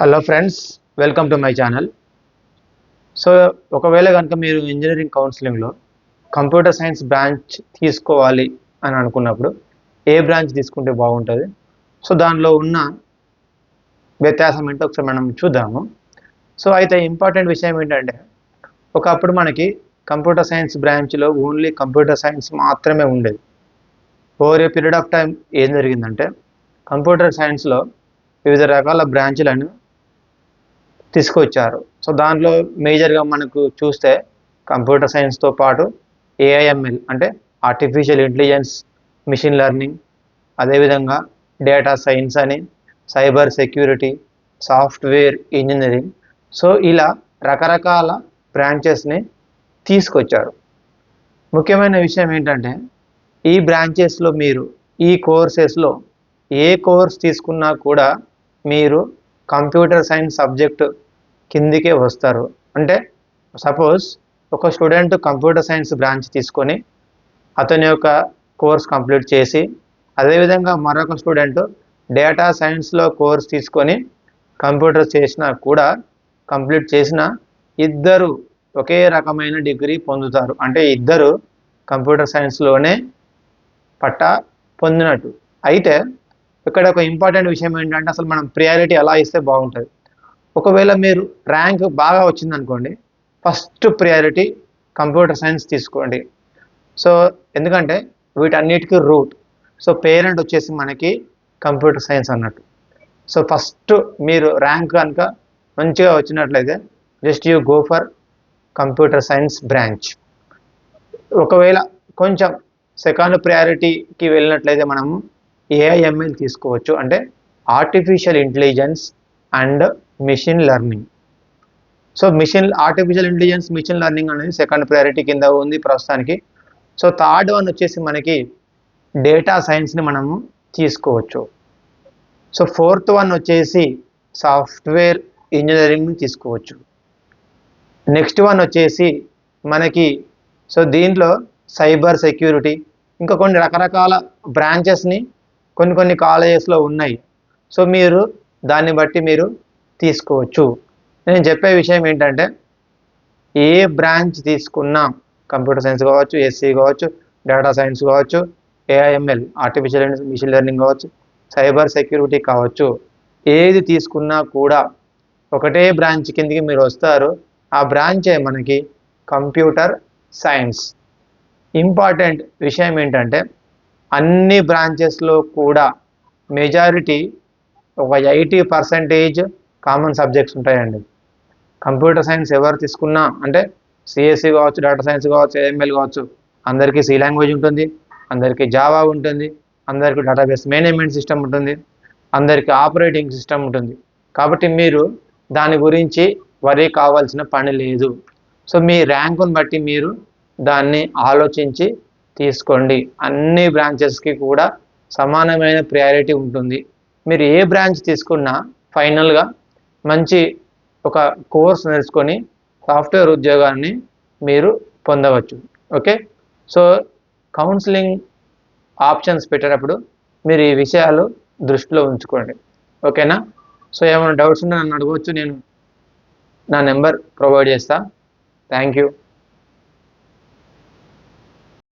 Hello friends, welcome to my channel. So ఒకవేళ కనుక మీరు ఇంజనీరింగ్ కౌన్సిలింగ్లో కంప్యూటర్ సైన్స్ బ్రాంచ్ తీసుకోవాలి అని అనుకున్నప్పుడు ఏ బ్రాంచ్ తీసుకుంటే బాగుంటుంది, సో దానిలో ఉన్న వ్యత్యాసం ఏంటో ఒకసారి మనం చూద్దాము. సో అయితే ఇంపార్టెంట్ విషయం ఏంటంటే, ఒకప్పుడు మనకి కంప్యూటర్ సైన్స్ బ్రాంచ్లో ఓన్లీ కంప్యూటర్ సైన్స్ మాత్రమే ఉండేది. Over a period of time ఏం జరిగిందంటే, కంప్యూటర్ సైన్స్లో వివిధ రకాల బ్రాంచ్లను తీసుకొచ్చారు. సో దాంట్లో మేజర్గా మనకు చూస్తే కంప్యూటర్ సైన్స్తో పాటు ఏఐఎంఎల్ అంటే ఆర్టిఫిషియల్ ఇంటెలిజెన్స్, మిషన్ లెర్నింగ్, అదేవిధంగా డేటా సైన్స్ అని, cyber security, software engineering, so ఇలా రకరకాల బ్రాంచెస్ని తీసుకొచ్చారు. ముఖ్యమైన విషయం ఏంటంటే, ఈ బ్రాంచెస్లో మీరు ఈ కోర్సెస్లో ఏ కోర్స్ తీసుకున్నా కూడా మీరు కంప్యూటర్ సైన్స్ సబ్జెక్టు కిందికే వస్తారు. అంటే సపోజ్ ఒక స్టూడెంట్ కంప్యూటర్ సైన్స్ బ్రాంచ్ తీసుకొని అతని యొక్క కోర్స్ కంప్లీట్ చేసి, అదేవిధంగా మరొక స్టూడెంట్ డేటా సైన్స్లో కోర్స్ తీసుకొని కంప్యూటర్ చేసినా కూడా కంప్లీట్ చేసిన ఇద్దరు ఒకే రకమైన డిగ్రీ పొందుతారు. అంటే ఇద్దరు కంప్యూటర్ సైన్స్లోనే పట్టా పొందినట్టు. అయితే ఇక్కడ ఒక ఇంపార్టెంట్ విషయం ఏంటంటే, అసలు మనం ప్రియారిటీ ఎలా ఇస్తే బాగుంటుంది. ఒకవేళ మీరు ర్యాంక్ బాగా వచ్చిందనుకోండి, ఫస్ట్ ప్రియారిటీ కంప్యూటర్ సైన్స్ తీసుకోండి. సో ఎందుకంటే వీటన్నిటికీ రూట్, సో పేరెంట్ వచ్చేసి మనకి కంప్యూటర్ సైన్స్ అన్నట్టు. సో ఫస్ట్ మీరు ర్యాంక్ కనుక మంచిగా వచ్చినట్లయితే just you go for computer science branch. ఒకవేళ కొంచెం సెకండ్ ప్రయారిటీకి వెళ్ళినట్లయితే మనము ఏఐఎంఎల్ తీసుకోవచ్చు, అంటే artificial intelligence and machine learning. So artificial intelligence, machine learning అనేది సెకండ్ ప్రయారిటీ కింద ఉంది ప్రస్తుతానికి. సో థర్డ్ వన్ వచ్చేసి మనకి డేటా సైన్స్ని మనము తీసుకోవచ్చు. సో ఫోర్త్ వన్ వచ్చేసి సాఫ్ట్వేర్ ఇంజనీరింగ్ని తీసుకోవచ్చు. నెక్స్ట్ వన్ వచ్చేసి మనకి సో దీంట్లో సైబర్ సెక్యూరిటీ, ఇంకా కొన్ని రకరకాల బ్రాంచెస్ని కొన్ని కాలేజెస్లో ఉన్నాయి. సో మీరు దాన్ని బట్టి మీరు తీసుకోవచ్చు. నేను చెప్పే విషయం ఏంటంటే, ఏ బ్రాంచ్ తీసుకున్నా కంప్యూటర్ సైన్స్ కావచ్చు, ఎస్సీ కావచ్చు, డేటా సైన్స్ కావచ్చు, ఏఐఎంఎల్ ఆర్టిఫిషియల్ మిషన్ లెర్నింగ్ కావచ్చు, సైబర్ సెక్యూరిటీ కావచ్చు, ఏది తీసుకున్నా కూడా ఒకటే బ్రాంచ్ కిందికి మీరు వస్తారు. ఆ బ్రాంచే మనకి కంప్యూటర్ సైన్స్. ఇంపార్టెంట్ విషయం ఏంటంటే, అన్ని బ్రాంచెస్లో కూడా మెజారిటీ ఒక 80% కామన్ సబ్జెక్ట్స్ ఉంటాయండి. కంప్యూటర్ సైన్స్ ఎవరు తీసుకున్నా, అంటే సిఎస్సి కావచ్చు, డేటా సైన్స్ కావచ్చు, ఏఎంఎల్ కావచ్చు, అందరికీ సి లాంగ్వేజ్ ఉంటుంది, అందరికీ జావా ఉంటుంది, అందరికీ డేటాబేస్ మేనేజ్మెంట్ సిస్టమ్ ఉంటుంది, అందరికీ ఆపరేటింగ్ సిస్టమ్ ఉంటుంది. కాబట్టి మీరు దాని గురించి వరీ కావాల్సిన పని లేదు. సో మీ ర్యాంకును బట్టి మీరు దాన్ని ఆలోచించి తీసుకోండి. అన్ని బ్రాంచెస్కి కూడా సమానమైన ప్రయారిటీ ఉంటుంది. మీరు ఏ బ్రాంచ్ తీసుకున్నా ఫైనల్గా మంచి ఒక కోర్స్ నేర్చుకొని సాఫ్ట్వేర్ ఉద్యోగాన్ని మీరు పొందవచ్చు. ఓకే, సో కౌన్సిలింగ్ ఆప్షన్స్ పెట్టేటప్పుడు మీరు ఈ విషయాలు దృష్టిలో ఉంచుకోండి. ఓకేనా? సో ఏమైనా డౌట్స్ ఉన్నా నన్ను అడగవచ్చు, నేను నా నెంబర్ ప్రొవైడ్ చేస్తా. Thank you.